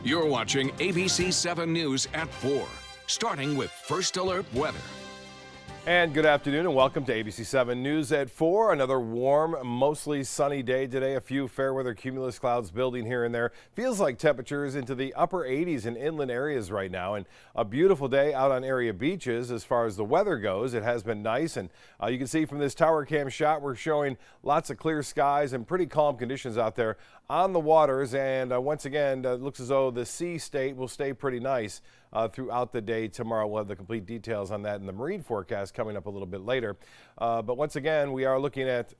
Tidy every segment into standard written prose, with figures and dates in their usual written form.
You're watching ABC 7 News at 4, starting with First Alert Weather. And good afternoon and welcome to ABC 7 News at 4. Another warm, mostly sunny day today. A few fair weather cumulus clouds building here and there. Feels like temperatures into the upper 80s in inland areas right now. And a beautiful day out on area beaches as far as the weather goes. It has been nice. And you can see from this tower cam shot, we're showing lots of clear skies and pretty calm conditions out there on the waters. And once again, it looks as though the sea state will stay pretty nice throughout the day tomorrow. We'll have the complete details on that in the marine forecast coming up a little bit later. But once again, we are looking at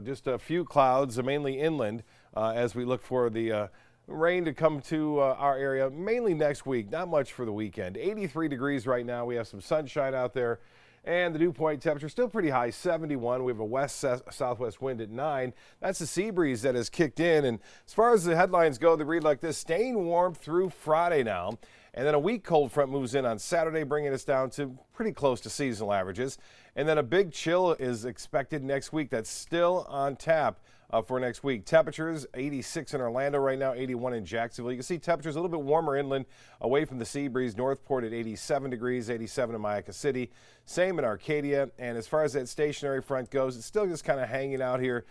just a few clouds, mainly inland, as we look for the rain to come to our area mainly next week. Not much for the weekend. 83 degrees right now. We have some sunshine out there. And the dew point temperature still pretty high, 71. We have a west-southwest wind at 9. That's the sea breeze that has kicked in. And as far as the headlines go, they read like this: staying warm through Friday now. And then a weak cold front moves in on Saturday, bringing us down to pretty close to seasonal averages. And then a big chill is expected next week. That's still on tap for next week. Temperatures 86 in Orlando right now, 81 in Jacksonville. You can see temperatures a little bit warmer inland away from the sea breeze. Northport at 87 degrees, 87 in Mayaca City. Same in Arcadia. And as far as that stationary front goes, it's still just kind of hanging out here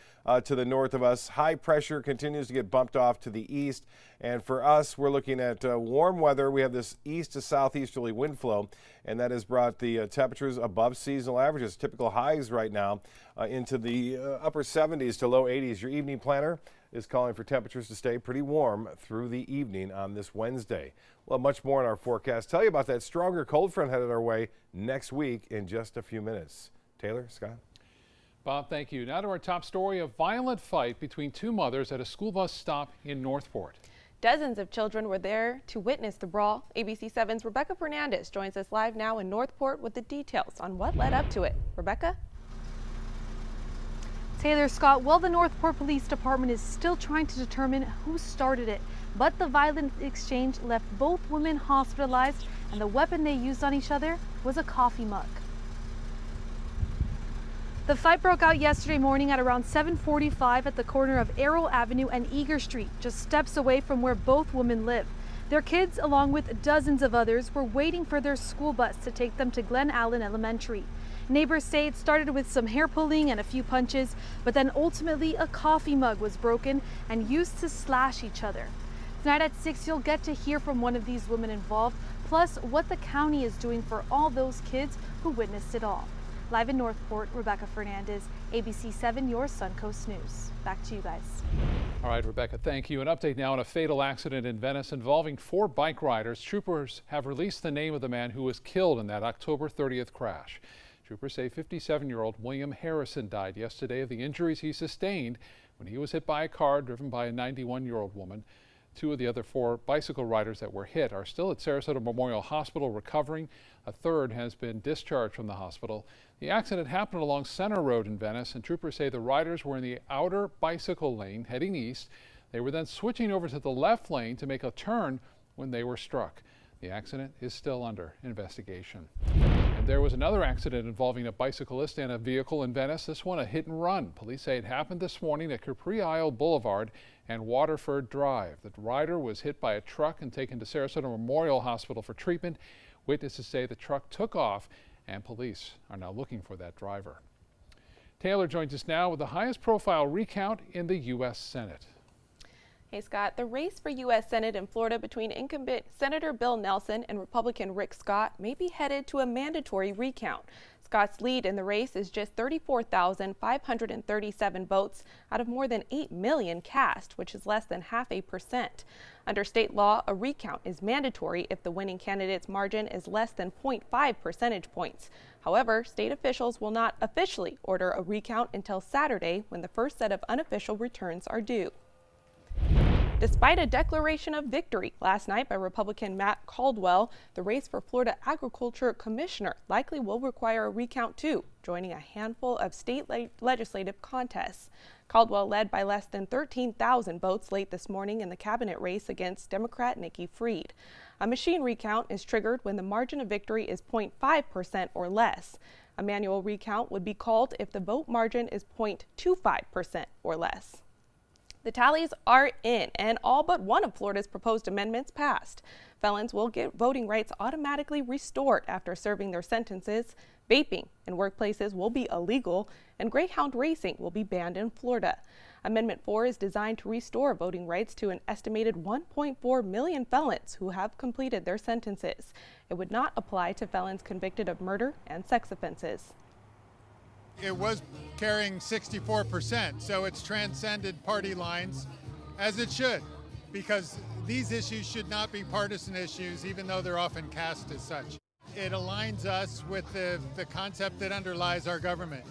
to the north of us. High pressure continues to get bumped off to the east. And for us, we're looking at warm weather. We have this east to southeasterly wind flow, and that has brought the temperatures above seasonal averages. Typical highs right now into the upper 70s to low 80s. Your evening planner is calling for temperatures to stay pretty warm through the evening on this Wednesday. We'll have much more in our forecast. Tell you about that stronger cold front headed our way next week in just a few minutes. Taylor, Scott? Bob, thank you. Now to our top story: a violent fight between two mothers at a school bus stop in Northport. Dozens of children were there to witness the brawl. ABC 7's Rebecca Fernandez joins us live now in Northport with the details on what led up to it. Rebecca? Taylor, Scott, well, the Northport Police Department is still trying to determine who started it, but the violent exchange left both women hospitalized, and the weapon they used on each other was a coffee mug. The fight broke out yesterday morning at around 7:45 at the corner of Arrow Avenue and Eager Street, just steps away from where both women live. Their kids, along with dozens of others, were waiting for their school bus to take them to Glen Allen Elementary. Neighbors say it started with some hair pulling and a few punches, but then ultimately a coffee mug was broken and used to slash each other. Tonight at 6, you'll get to hear from one of these women involved, plus what the county is doing for all those kids who witnessed it all. Live in Northport, Rebecca Fernandez, ABC 7, your Suncoast News. Back to you guys. All right, Rebecca, thank you. An update now on a fatal accident in Venice involving 4 bike riders. Troopers have released the name of the man who was killed in that October 30th crash. Troopers say 57-year-old William Harrison died yesterday of the injuries he sustained when he was hit by a car driven by a 91-year-old woman. 2 of the other 4 bicycle riders that were hit are still at Sarasota Memorial Hospital recovering. A third has been discharged from the hospital. The accident happened along Center Road in Venice, and troopers say the riders were in the outer bicycle lane heading east. They were then switching over to the left lane to make a turn when they were struck. The accident is still under investigation. And there was another accident involving a bicyclist and a vehicle in Venice. This one a hit and run. Police say it happened this morning at Capri Isle Boulevard and Waterford Drive. The rider was hit by a truck and taken to Sarasota Memorial Hospital for treatment. Witnesses say the truck took off and police are now looking for that driver. Taylor joins us now with the highest profile recount in the U.S. Senate. Hey, Scott, the race for U.S. Senate in Florida between incumbent Senator Bill Nelson and Republican Rick Scott may be headed to a mandatory recount. Scott's lead in the race is just 34,537 votes out of more than 8 million cast, which is less than 0.5%. Under state law, a recount is mandatory if the winning candidate's margin is less than 0.5 percentage points. However, state officials will not officially order a recount until Saturday, when the first set of unofficial returns are due. Despite a declaration of victory last night by Republican Matt Caldwell, the race for Florida Agriculture Commissioner likely will require a recount too, joining a handful of state legislative contests. Caldwell led by less than 13,000 votes late this morning in the cabinet race against Democrat Nikki Fried. A machine recount is triggered when the margin of victory is 0.5% or less. A manual recount would be called if the vote margin is 0.25% or less. The tallies are in, and all but one of Florida's proposed amendments passed. Felons will get voting rights automatically restored after serving their sentences. Vaping in workplaces will be illegal, and greyhound racing will be banned in Florida. Amendment 4 is designed to restore voting rights to an estimated 1.4 million felons who have completed their sentences. It would not apply to felons convicted of murder and sex offenses. It was carrying 64%, so it's transcended party lines, as it should, because these issues should not be partisan issues, even though they're often cast as such. It aligns us with the concept that underlies our government.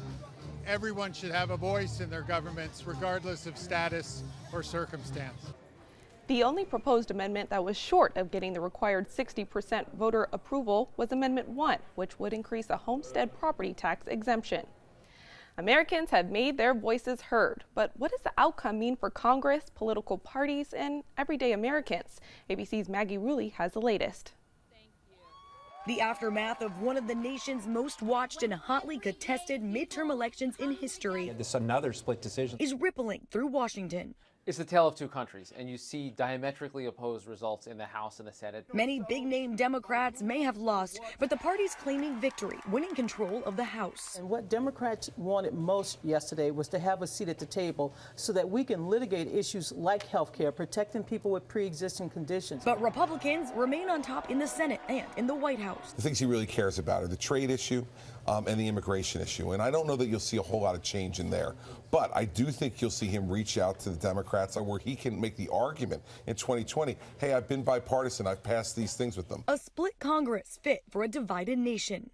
Everyone should have a voice in their governments, regardless of status or circumstance. The only proposed amendment that was short of getting the required 60% voter approval was Amendment 1, which would increase a homestead property tax exemption. Americans have made their voices heard, but what does the outcome mean for Congress, political parties, and everyday Americans? ABC's Maggie Rulli has the latest. The aftermath of one of the nation's most watched and hotly contested midterm elections in history This another split decision is rippling through Washington. It's the tale of two countries, and you see diametrically opposed results in the House and the Senate. Many big-name Democrats may have lost, but the parties claiming victory, winning control of the House. And what Democrats wanted most yesterday was to have a seat at the table so that we can litigate issues like health care, protecting people with pre-existing conditions. But Republicans remain on top in the Senate and in the White House. The things he really cares about are the trade issue and the immigration issue. And I don't know that you'll see a whole lot of change in there. But I do think you'll see him reach out to the Democrats where he can make the argument in 2020, hey, I've been bipartisan, I've passed these things with them. A split Congress fit for a divided nation.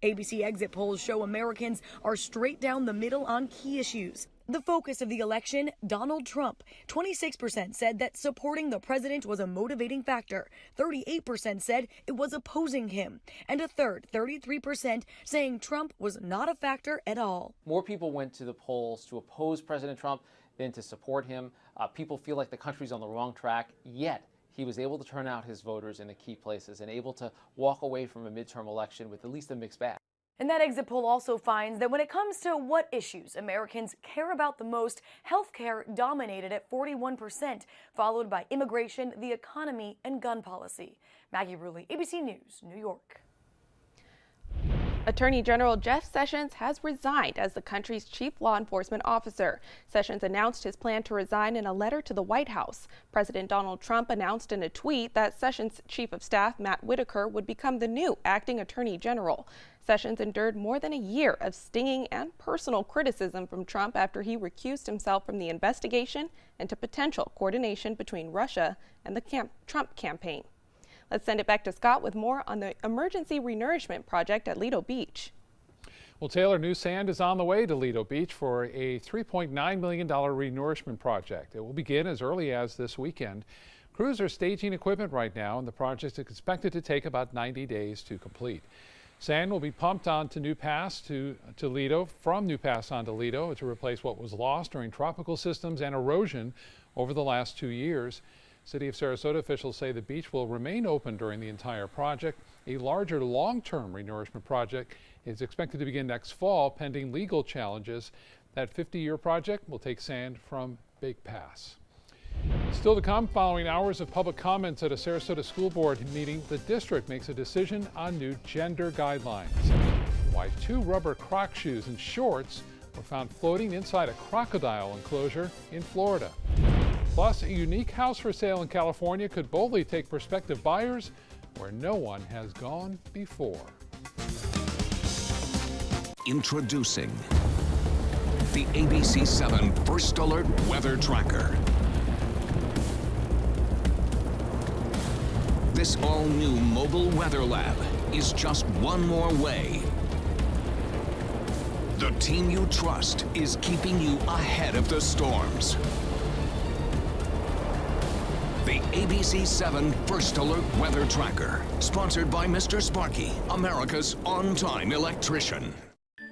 ABC exit polls show Americans are straight down the middle on key issues. The focus of the election, Donald Trump. 26% said that supporting the president was a motivating factor. 38% said it was opposing him. And a third, 33%, saying Trump was not a factor at all. More people went to the polls to oppose President Trump than to support him. People feel like the country's on the wrong track, yet he was able to turn out his voters in the key places and able to walk away from a midterm election with at least a mixed bag. And that exit poll also finds that when it comes to what issues Americans care about the most, healthcare dominated at 41%, followed by immigration, the economy, and gun policy. Maggie Rulli, ABC News, New York. Attorney General Jeff Sessions has resigned as the country's chief law enforcement officer. Sessions announced his plan to resign in a letter to the White House. President Donald Trump announced in a tweet that Sessions' chief of staff, Matt Whitaker, would become the new acting attorney general. Sessions endured more than a year of stinging and personal criticism from Trump after he recused himself from the investigation into potential coordination between Russia and the Trump campaign. Let's send it back to Scott with more on the emergency renourishment project at Lido Beach. Well, Taylor, new sand is on the way to Lido Beach for a $3.9 million renourishment project. It will begin as early as this weekend. Crews are staging equipment right now, and the project is expected to take about 90 days to complete. Sand will be pumped onto New Pass to Lido, from New Pass onto Lido to replace what was lost during tropical systems and erosion over the last 2 years. City of Sarasota officials say the beach will remain open during the entire project. A larger long-term renourishment project is expected to begin next fall, pending legal challenges. That 50-year project will take sand from Big Pass. Still to come, following hours of public comments at a Sarasota school board meeting, the district makes a decision on new gender guidelines. Why 2 rubber Croc shoes and shorts were found floating inside a crocodile enclosure in Florida. Plus, a unique house for sale in California could boldly take prospective buyers where no one has gone before. Introducing the ABC 7 First Alert Weather Tracker. This all-new mobile weather lab is just one more way. The team you trust is keeping you ahead of the storms. The ABC 7 First Alert Weather Tracker, sponsored by Mr. Sparky, America's on-time electrician.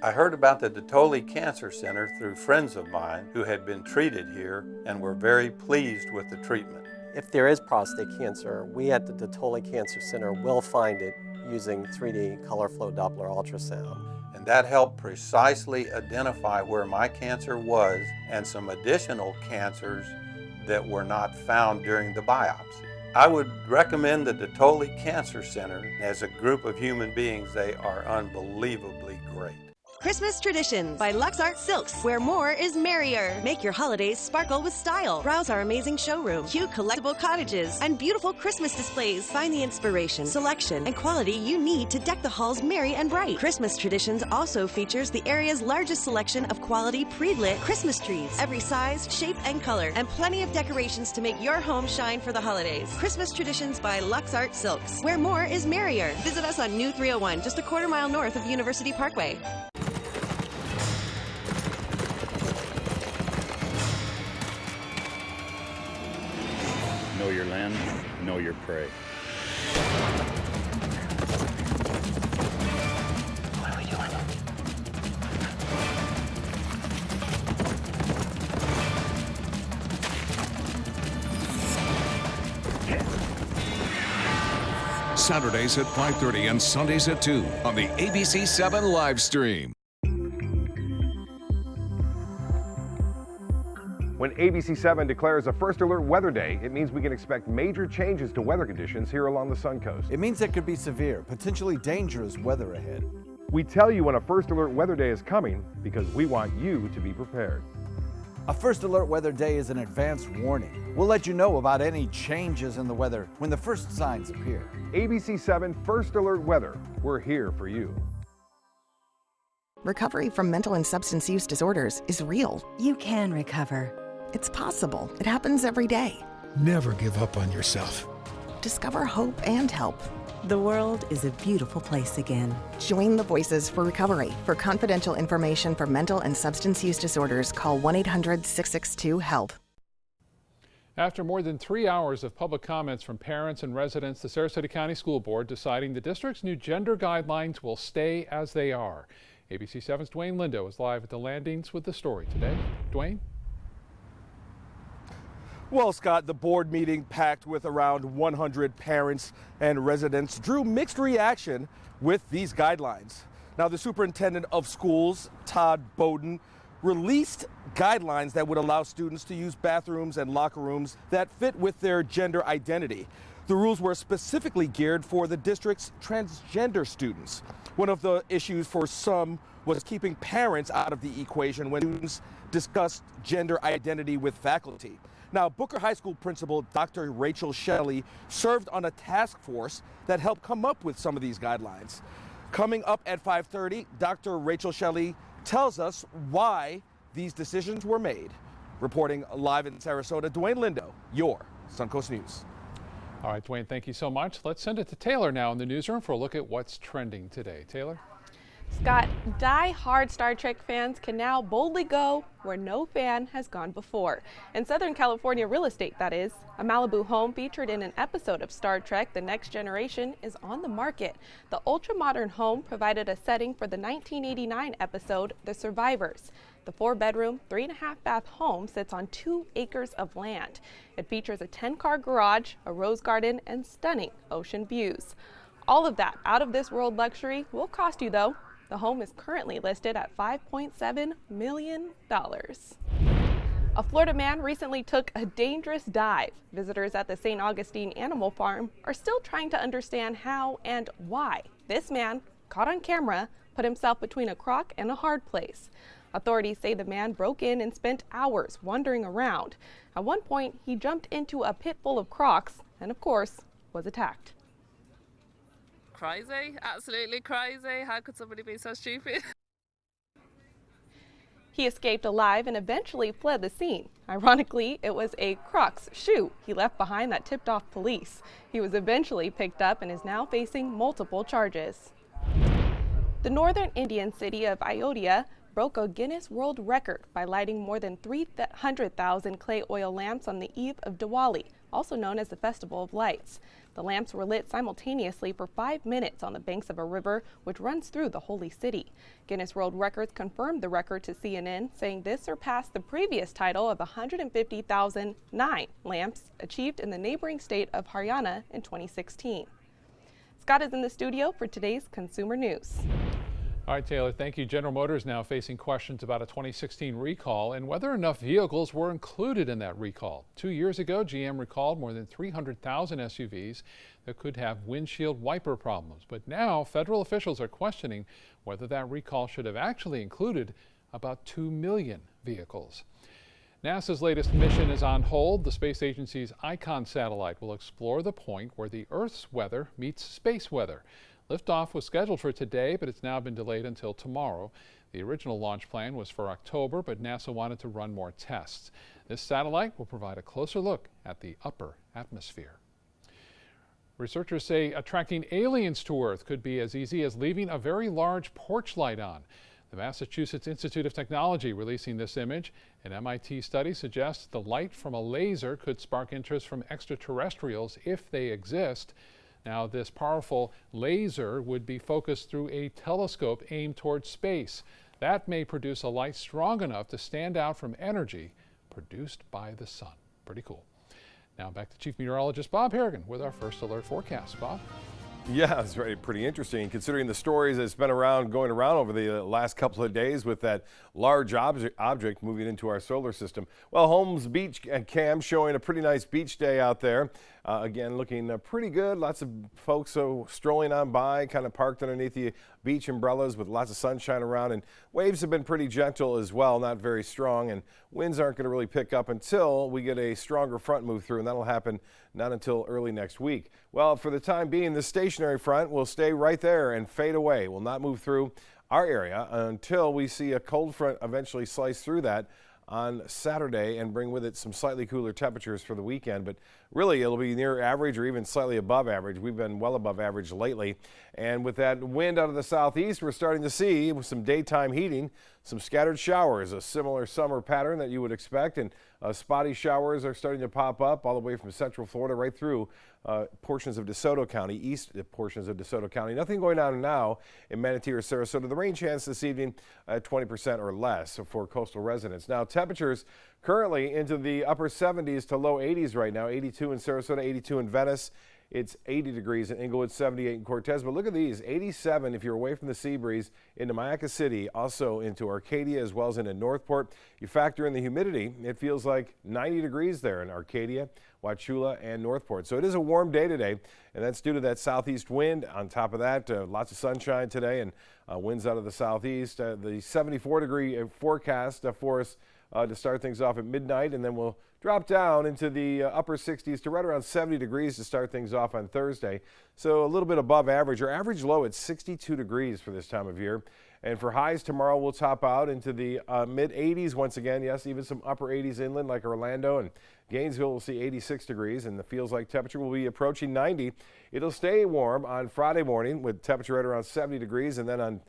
I heard about the Dotole Cancer Center through friends of mine who had been treated here and were very pleased with the treatment. If there is prostate cancer, we at the Dotole Cancer Center will find it using 3D color flow Doppler ultrasound. and that helped precisely identify where my cancer was and some additional cancers that were not found during the biopsy. I would recommend the Dotole Cancer Center. As a group of human beings, they are unbelievably great. Christmas Traditions by LuxArt Silks, where more is merrier. Make your holidays sparkle with style. Browse our amazing showroom, cute collectible cottages, and beautiful Christmas displays. Find the inspiration, selection, and quality you need to deck the halls merry and bright. Christmas Traditions also features the area's largest selection of quality pre-lit Christmas trees, every size, shape, and color, and plenty of decorations to make your home shine for the holidays. Christmas Traditions by LuxArt Silks, where more is merrier. Visit us on New 301, just a quarter-mile north of University Parkway. Know your land, know your prey. What are we doing? Saturdays at 5:30 and Sundays at 2 on the ABC 7 live stream. When ABC 7 declares a first alert weather day, it means we can expect major changes to weather conditions here along the Sun Coast. It means there could be severe, potentially dangerous weather ahead. We tell you when a first alert weather day is coming because we want you to be prepared. A first alert weather day is an advance warning. We'll let you know about any changes in the weather when the first signs appear. ABC 7 First Alert Weather. We're here for you. Recovery from mental and substance use disorders is real. You can recover. It's possible. It happens every day. Never give up on yourself. Discover hope and help. The world is a beautiful place again. Join the Voices for Recovery. For confidential information for mental and substance use disorders, call 1-800-662-HELP. After more than 3 hours of public comments from parents and residents, the Sarasota County School Board deciding the district's new gender guidelines will stay as they are. ABC 7's Dwayne Lindo is live at the Landings with the story today. Dwayne? Well, Scott, the board meeting packed with around 100 parents and residents drew mixed reaction with these guidelines. Now, the superintendent of schools, Todd Bowden, released guidelines that would allow students to use bathrooms and locker rooms that fit with their gender identity. The rules were specifically geared for the district's transgender students. One of the issues for some was keeping parents out of the equation when students discussed gender identity with faculty. Now, Booker High School principal Dr. Rachel Shelley served on a task force that helped come up with some of these guidelines. Coming up at 5:30, Dr. Rachel Shelley tells us why these decisions were made. Reporting live in Sarasota, Dwayne Lindo, your Suncoast News. All right, Dwayne, thank you so much. Let's send it to Taylor now in the newsroom for a look at what's trending today. Taylor? Scott, die-hard Star Trek fans can now boldly go where no fan has gone before. In Southern California real estate, that is. A Malibu home featured in an episode of Star Trek The Next Generation is on the market. The ultra-modern home provided a setting for the 1989 episode The Survivors. The 4-bedroom, 3.5-bath home sits on 2 acres of land. It features a 10-car garage, a rose garden, and stunning ocean views. All of that out-of-this-world luxury will cost you, though. The home is currently listed at $5.7 million. A Florida man recently took a dangerous dive. Visitors at the St. Augustine Animal Farm are still trying to understand how and why this man, caught on camera, put himself between a croc and a hard place. Authorities say the man broke in and spent hours wandering around. At one point, he jumped into a pit full of crocs and, of course, was attacked. Crazy, absolutely crazy. How could somebody be so stupid? He escaped alive and eventually fled the scene. Ironically, it was a Crocs shoe he left behind that tipped off police. He was eventually picked up and is now facing multiple charges. The northern Indian city of Ayodhya broke a Guinness World Record by lighting more than 300,000 clay oil lamps on the eve of Diwali, also known as the Festival of Lights. The lamps were lit simultaneously for 5 minutes on the banks of a river which runs through the holy city. Guinness World Records confirmed the record to CNN, saying this surpassed the previous title of 150,009 lamps achieved in the neighboring state of Haryana in 2016. Scott is in the studio for today's Consumer News. All right, Taylor, thank you. General Motors now facing questions about a 2016 recall and whether enough vehicles were included in that recall. 2 years ago, GM recalled more than 300,000 SUVs that could have windshield wiper problems. But now federal officials are questioning whether that recall should have actually included about 2 million vehicles. NASA's latest mission is on hold. The space agency's ICON satellite will explore the point where the Earth's weather meets space weather. Liftoff was scheduled for today, but it's now been delayed until tomorrow. The original launch plan was for October, but NASA wanted to run more tests. This satellite will provide a closer look at the upper atmosphere. Researchers say attracting aliens to Earth could be as easy as leaving a very large porch light on. The Massachusetts Institute of Technology releasing this image. An MIT study suggests the light from a laser could spark interest from extraterrestrials if they exist. Now, this powerful laser would be focused through a telescope aimed towards space. That may produce a light strong enough to stand out from energy produced by the sun. Pretty cool. Now back to Chief Meteorologist Bob Harrigan with our first alert forecast. Bob? Yeah, it's pretty interesting considering the stories that's been going around over the last couple of days with that large object moving into our solar system. Well, Holmes Beach cam showing a pretty nice beach day out there. Again, looking pretty good. Lots of folks strolling on by, kind of parked underneath the beach umbrellas with lots of sunshine around. And waves have been pretty gentle as well, not very strong. And winds aren't going to really pick up until we get a stronger front move through, and that'll happen not until early next week. Well, for the time being, the stationary front will stay right there and fade away. Will not move through our area until we see a cold front eventually slice through that on Saturday and bring with it some slightly cooler temperatures for the weekend. But really, it'll be near average or even slightly above average. We've been well above average lately. And with that wind out of the southeast, we're starting to see with some daytime heating, some scattered showers, a similar summer pattern that you would expect. And spotty showers are starting to pop up all the way from central Florida right through portions of DeSoto County, east portions of DeSoto County. Nothing going on now in Manatee or Sarasota. The rain chance this evening at 20% or less for coastal residents. Now, temperatures currently into the upper 70s to low 80s right now. 82 in Sarasota, 82 in Venice. It's 80 degrees in Inglewood, 78 in Cortez. But look at these, 87 if you're away from the sea breeze into Mayaca City, also into Arcadia as well as into Northport. You factor in the humidity, it feels like 90 degrees there in Arcadia, Wauchula, and Northport. So it is a warm day today, and that's due to that southeast wind. On top of that, lots of sunshine today and winds out of the southeast. The 74-degree forecast for us to start things off at midnight, and then we'll drop down into the upper 60s to right around 70 degrees to start things off on Thursday. So a little bit above average. Our average low at 62 degrees for this time of year. And for highs tomorrow, we'll top out into the mid 80s once again. Yes, even some upper 80s inland like Orlando and Gainesville will see 86 degrees, and the feels like temperature will be approaching 90. It'll stay warm on Friday morning with temperature right around 70 degrees, and then on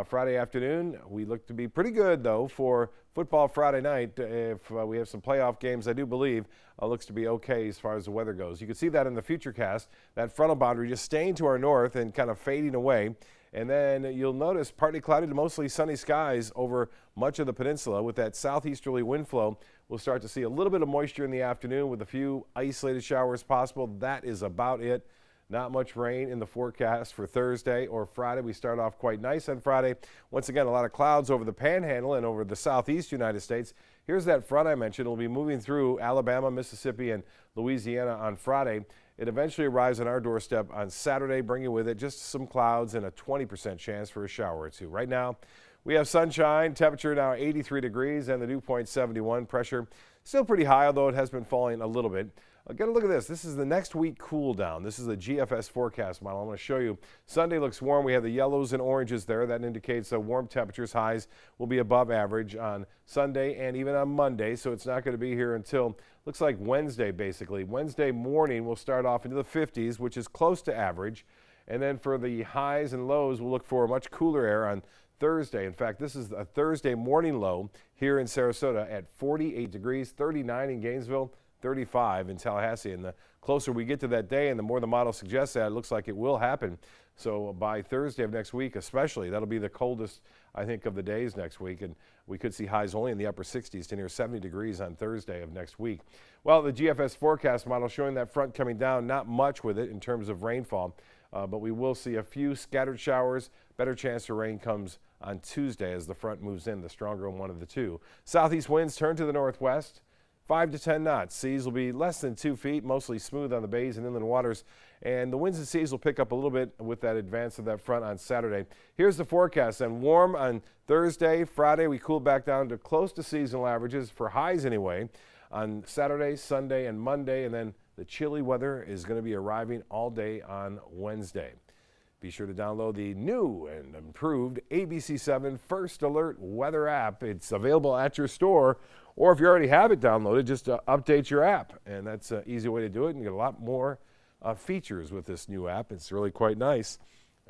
Friday afternoon, we look to be pretty good, though, for football Friday night. If we have some playoff games, I do believe looks to be okay as far as the weather goes. You can see that in the Futurecast, that frontal boundary just staying to our north and kind of fading away. And then you'll notice partly cloudy to mostly sunny skies over much of the peninsula. With that southeasterly wind flow, we'll start to see a little bit of moisture in the afternoon with a few isolated showers possible. That is about it. Not much rain in the forecast for Thursday or Friday. We start off quite nice on Friday. Once again, a lot of clouds over the Panhandle and over the southeast United States. Here's that front I mentioned. It'll be moving through Alabama, Mississippi, and Louisiana on Friday. It eventually arrives on our doorstep on Saturday, bringing with it just some clouds and a 20% chance for a shower or two. Right now, we have sunshine, temperature now 83 degrees, and the dew point 71. Pressure still pretty high, although it has been falling a little bit. Get a look at this. This is the next week cool down. This is the GFS forecast model. I'm going to show you. Sunday looks warm. We have the yellows and oranges there. That indicates warm temperatures. Highs will be above average on Sunday and even on Monday. So it's not going to be here until looks like Wednesday, basically. Wednesday morning we'll start off into the 50s, which is close to average. And then for the highs and lows, we'll look for much cooler air on Thursday. In fact, this is a Thursday morning low here in Sarasota at 48 degrees, 39 in Gainesville, 35 in Tallahassee. And the closer we get to that day and the more the model suggests that, it looks like it will happen. So by Thursday of next week especially, that'll be the coldest, I think, of the days next week. And we could see highs only in the upper 60s to near 70 degrees on Thursday of next week. Well, the GFS forecast model showing that front coming down, not much with it in terms of rainfall, but we will see a few scattered showers. Better chance for rain comes on Tuesday as the front moves in, the stronger one of the two. Southeast winds turn to the northwest, 5 to 10 knots. Seas will be less than 2 feet, mostly smooth on the bays and inland waters. And the winds and seas will pick up a little bit with that advance of that front on Saturday. Here's the forecast. And warm on Thursday, Friday, we cool back down to close to seasonal averages for highs anyway. On Saturday, Sunday, and Monday, and then the chilly weather is going to be arriving all day on Wednesday. Be sure to download the new and improved ABC7 First Alert weather app. It's available at your store, or if you already have it downloaded, just update your app. And that's an easy way to do it, and you get a lot more features with this new app. It's really quite nice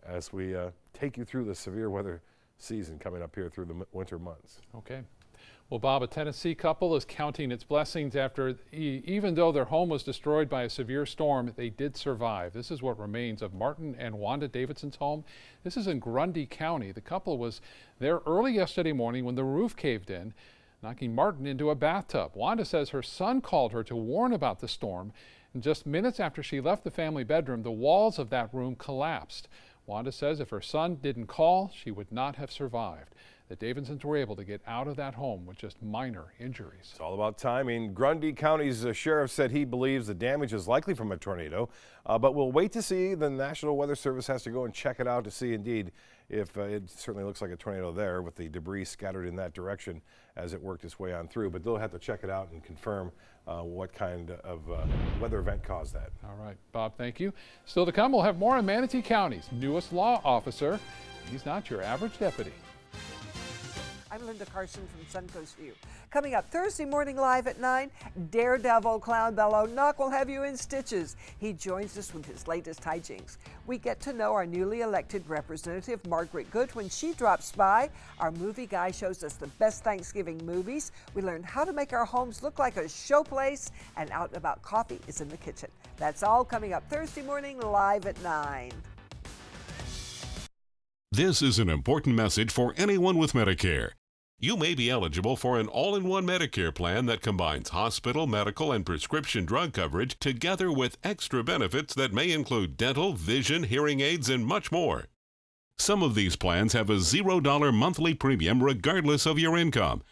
as we take you through the severe weather season coming up here through the winter months. Okay. Well, Bob, a Tennessee couple is counting its blessings after, even though their home was destroyed by a severe storm, they did survive. This is what remains of Martin and Wanda Davidson's home. This is in Grundy County. The couple was there early yesterday morning when the roof caved in, knocking Martin into a bathtub. Wanda says her son called her to warn about the storm, and just minutes after she left the family bedroom, the walls of that room collapsed. Wanda says if her son didn't call, she would not have survived. The Davidsons were able to get out of that home with just minor injuries. It's all about timing. Grundy County's sheriff said he believes the damage is likely from a tornado, but we'll wait to see. The National Weather Service has to go and check it out to see indeed if it certainly looks like a tornado there with the debris scattered in that direction as it worked its way on through. But they'll have to check it out and confirm what kind of weather event caused that. All right, Bob, thank you. Still to come, we'll have more on Manatee County's newest law officer. He's not your average deputy. I'm Linda Carson from Suncoast View. Coming up Thursday morning live at 9, Daredevil Clown Bello Knock will have you in stitches. He joins us with his latest hijinks. We get to know our newly elected representative, Margaret Good, when she drops by. Our movie guy shows us the best Thanksgiving movies. We learn how to make our homes look like a showplace, and Out and About Coffee is in the kitchen. That's all coming up Thursday morning live at 9. This is an important message for anyone with Medicare. You may be eligible for an all-in-one Medicare plan that combines hospital, medical, and prescription drug coverage together with extra benefits that may include dental, vision, hearing aids, and much more. Some of these plans have a $0 monthly premium regardless of your income.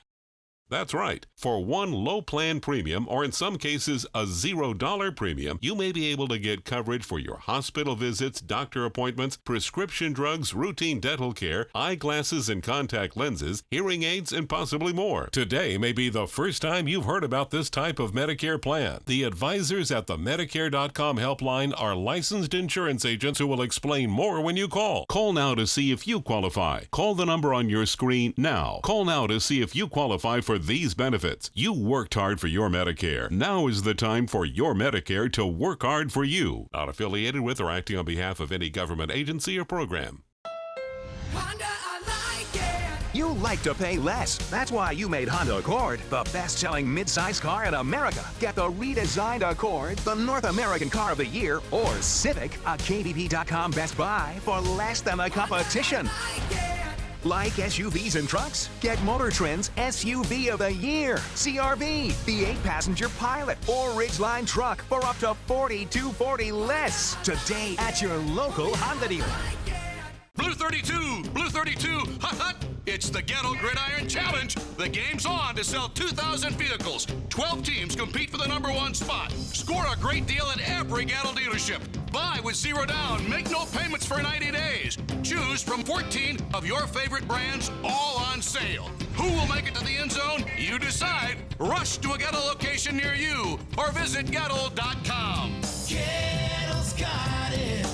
That's right. For one low plan premium, or in some cases a $0 premium, you may be able to get coverage for your hospital visits, doctor appointments, prescription drugs, routine dental care, eyeglasses and contact lenses, hearing aids, and possibly more. Today may be the first time you've heard about this type of Medicare plan. The advisors at the Medicare.com helpline are licensed insurance agents who will explain more when you call. Call now to see if you qualify. Call the number on your screen now. Call now to see if you qualify for these benefits. You worked hard for your Medicare. Now is the time for your Medicare to work hard for you. Not affiliated with or acting on behalf of any government agency or program. You like to pay less. That's why you made Honda Accord the best-selling mid-size car in America. Get the redesigned Accord, the North American Car of the Year, or Civic, a KBB.com Best Buy for less than the competition. Like SUVs and trucks? Get Motor Trend's SUV of the Year, CR-V, the 8-passenger Pilot, or Ridgeline truck for up to $4,240 less today at your local Honda dealer. Blue 32, Blue 32, hot, hot. It's the Gatto Gridiron Challenge. The game's on to sell 2,000 vehicles. 12 teams compete for the #1 spot. Score a great deal at every Gatto dealership. Buy with zero down. Make no payments for 90 days. Choose from 14 of your favorite brands, all on sale. Who will make it to the end zone? You decide. Rush to a Gatto location near you or visit Gatto.com. Gatto's got it.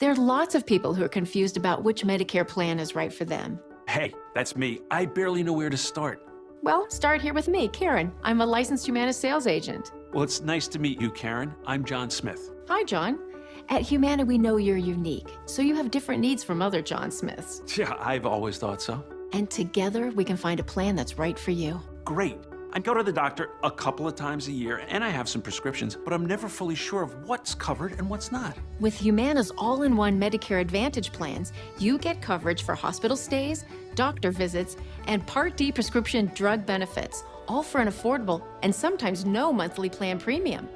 There are lots of people who are confused about which Medicare plan is right for them. Hey, that's me. I barely know where to start. Well, start here with me, Karen. I'm a licensed Humana sales agent. Well, it's nice to meet you, Karen. I'm John Smith. Hi, John. At Humana, we know you're unique, so you have different needs from other John Smiths. Yeah, I've always thought so. And together, we can find a plan that's right for you. Great. I go to the doctor a couple of times a year, and I have some prescriptions, but I'm never fully sure of what's covered and what's not. With Humana's all-in-one Medicare Advantage plans, you get coverage for hospital stays, doctor visits, and Part D prescription drug benefits, all for an affordable and sometimes no monthly plan premium.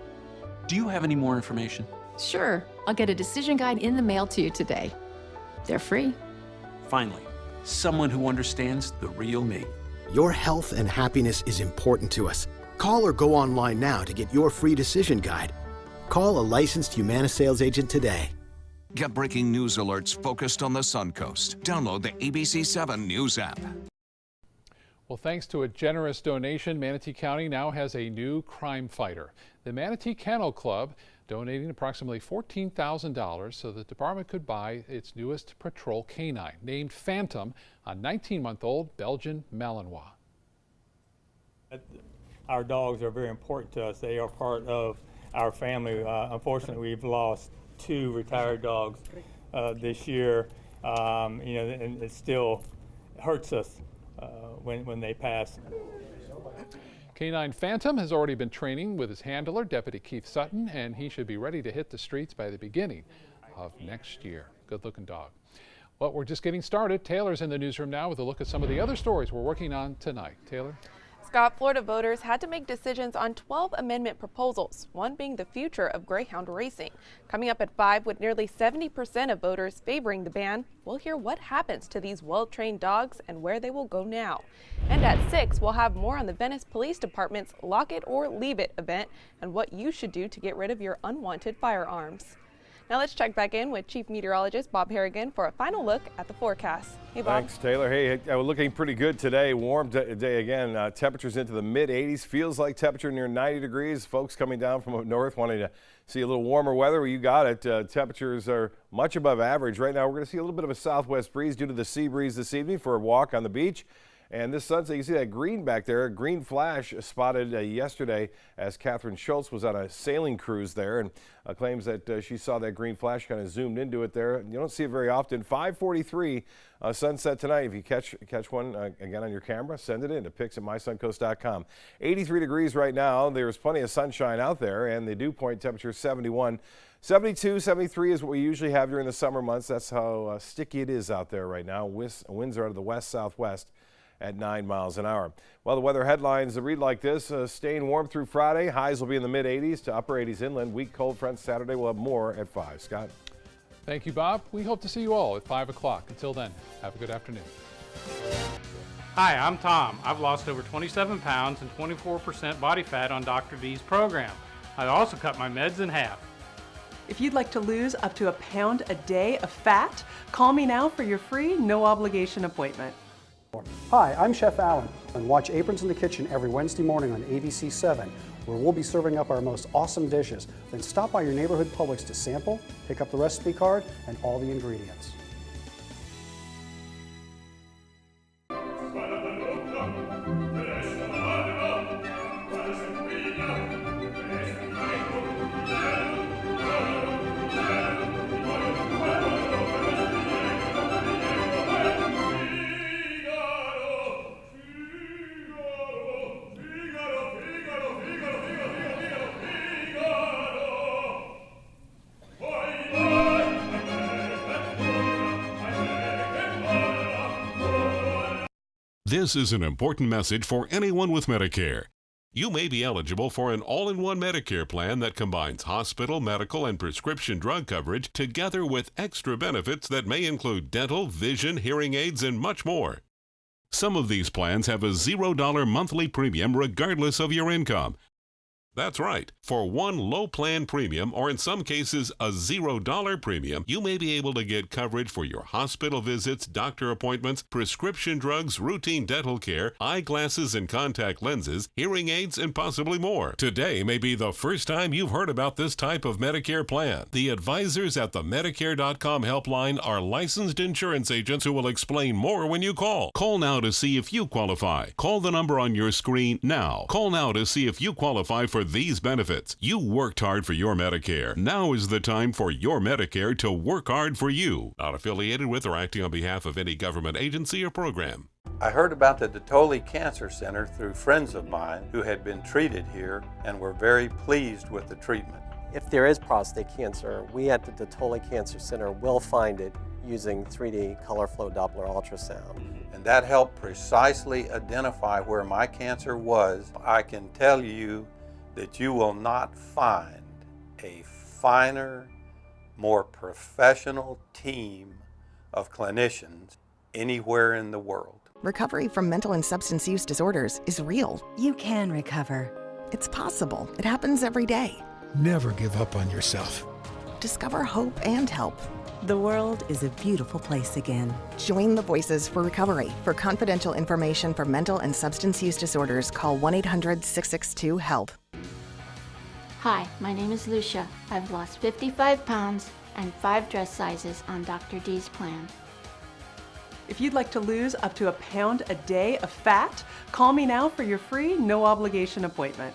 Do you have any more information? Sure, I'll get a decision guide in the mail to you today. They're free. Finally, someone who understands the real me. Your health and happiness is important to us. Call or go online now to get your free decision guide. Call a licensed Humana sales agent today. Get breaking news alerts focused on the Suncoast. Download the ABC7 News app. Well, thanks to a generous donation, Manatee County now has a new crime fighter. The Manatee Kennel Club donating approximately $14,000 so the department could buy its newest patrol canine, named Phantom, a 19-month-old Belgian Malinois. Our dogs are very important to us. They are part of our family. Unfortunately, we've lost 2 retired dogs this year, and it still hurts us when they pass. Canine Phantom has already been training with his handler, Deputy Keith Sutton, and he should be ready to hit the streets by the beginning of next year. Good-looking dog. Well, we're just getting started. Taylor's in the newsroom now with a look at some of the other stories we're working on tonight. Taylor? Scott, Florida voters had to make decisions on 12 amendment proposals, one being the future of Greyhound racing. Coming up at 5, with nearly 70% of voters favoring the ban, we'll hear what happens to these well-trained dogs and where they will go now. And at 6, we'll have more on the Venice Police Department's Lock It or Leave It event and what you should do to get rid of your unwanted firearms. Now let's check back in with Chief Meteorologist Bob Harrigan for a final look at the forecast. Hey, Bob. Thanks, Taylor. Hey, we're looking pretty good today. Warm day again. Temperatures into the mid-80s. Feels like temperature near 90 degrees. Folks coming down from up north wanting to see a little warmer weather. Well, you got it. Temperatures are much above average. Right now, we're going to see a little bit of a southwest breeze due to the sea breeze this evening for a walk on the beach. And this sunset, you see that green back there, a green flash spotted yesterday as Catherine Schultz was on a sailing cruise there and claims that she saw that green flash, kind of zoomed into it there. You don't see it very often. 5:43 sunset tonight. If you catch one again on your camera, send it in to pics@mysuncoast.com. 83 degrees right now. There's plenty of sunshine out there, and the dew point temperature 71. 72, 73 is what we usually have during the summer months. That's how sticky it is out there right now. Winds are out of the west-southwest at 9 miles an hour. Well, the weather headlines read like this. Staying warm through Friday. Highs will be in the mid-80s to upper 80s inland. Weak cold front Saturday. We'll have more at 5. Scott? Thank you, Bob. We hope to see you all at 5 o'clock. Until then, have a good afternoon. Hi, I'm Tom. I've lost over 27 pounds and 24% body fat on Dr. V's program. I also cut my meds in half. If you'd like to lose up to 1 pound a day of fat, call me now for your free, no obligation appointment. Hi, I'm Chef Allen, and watch Aprons in the Kitchen every Wednesday morning on ABC7, where we'll be serving up our most awesome dishes. Then stop by your neighborhood Publix to sample, pick up the recipe card, and all the ingredients. This is an important message for anyone with Medicare. You may be eligible for an all-in-one Medicare plan that combines hospital, medical, and prescription drug coverage together with extra benefits that may include dental, vision, hearing aids, and much more. Some of these plans have a $0 monthly premium regardless of your income. That's right. For one low plan premium, or in some cases a $0 premium, you may be able to get coverage for your hospital visits, doctor appointments, prescription drugs, routine dental care, eyeglasses and contact lenses, hearing aids, and possibly more. Today may be the first time you've heard about this type of Medicare plan. The advisors at the Medicare.com helpline are licensed insurance agents who will explain more when you call. Call now to see if you qualify. Call the number on your screen now. Call now to see if you qualify for these benefits. You worked hard for your Medicare. Now is the time for your Medicare to work hard for you. Not affiliated with or acting on behalf of any government agency or program. I heard about the Dotole Cancer Center through friends of mine who had been treated here and were very pleased with the treatment. If there is prostate cancer, we at the Dotole Cancer Center will find it using 3D color flow Doppler ultrasound. And that helped precisely identify where my cancer was. I can tell you that you will not find a finer, more professional team of clinicians anywhere in the world. Recovery from mental and substance use disorders is real. You can recover. It's possible. It happens every day. Never give up on yourself. Discover hope and help. The world is a beautiful place again. Join the Voices for Recovery. For confidential information for mental and substance use disorders, call 1-800-662-HELP. Hi, my name is Lucia. I've lost 55 pounds and 5 dress sizes on Dr. D's plan. If you'd like to lose up to a pound a day of fat, call me now for your free, no obligation appointment.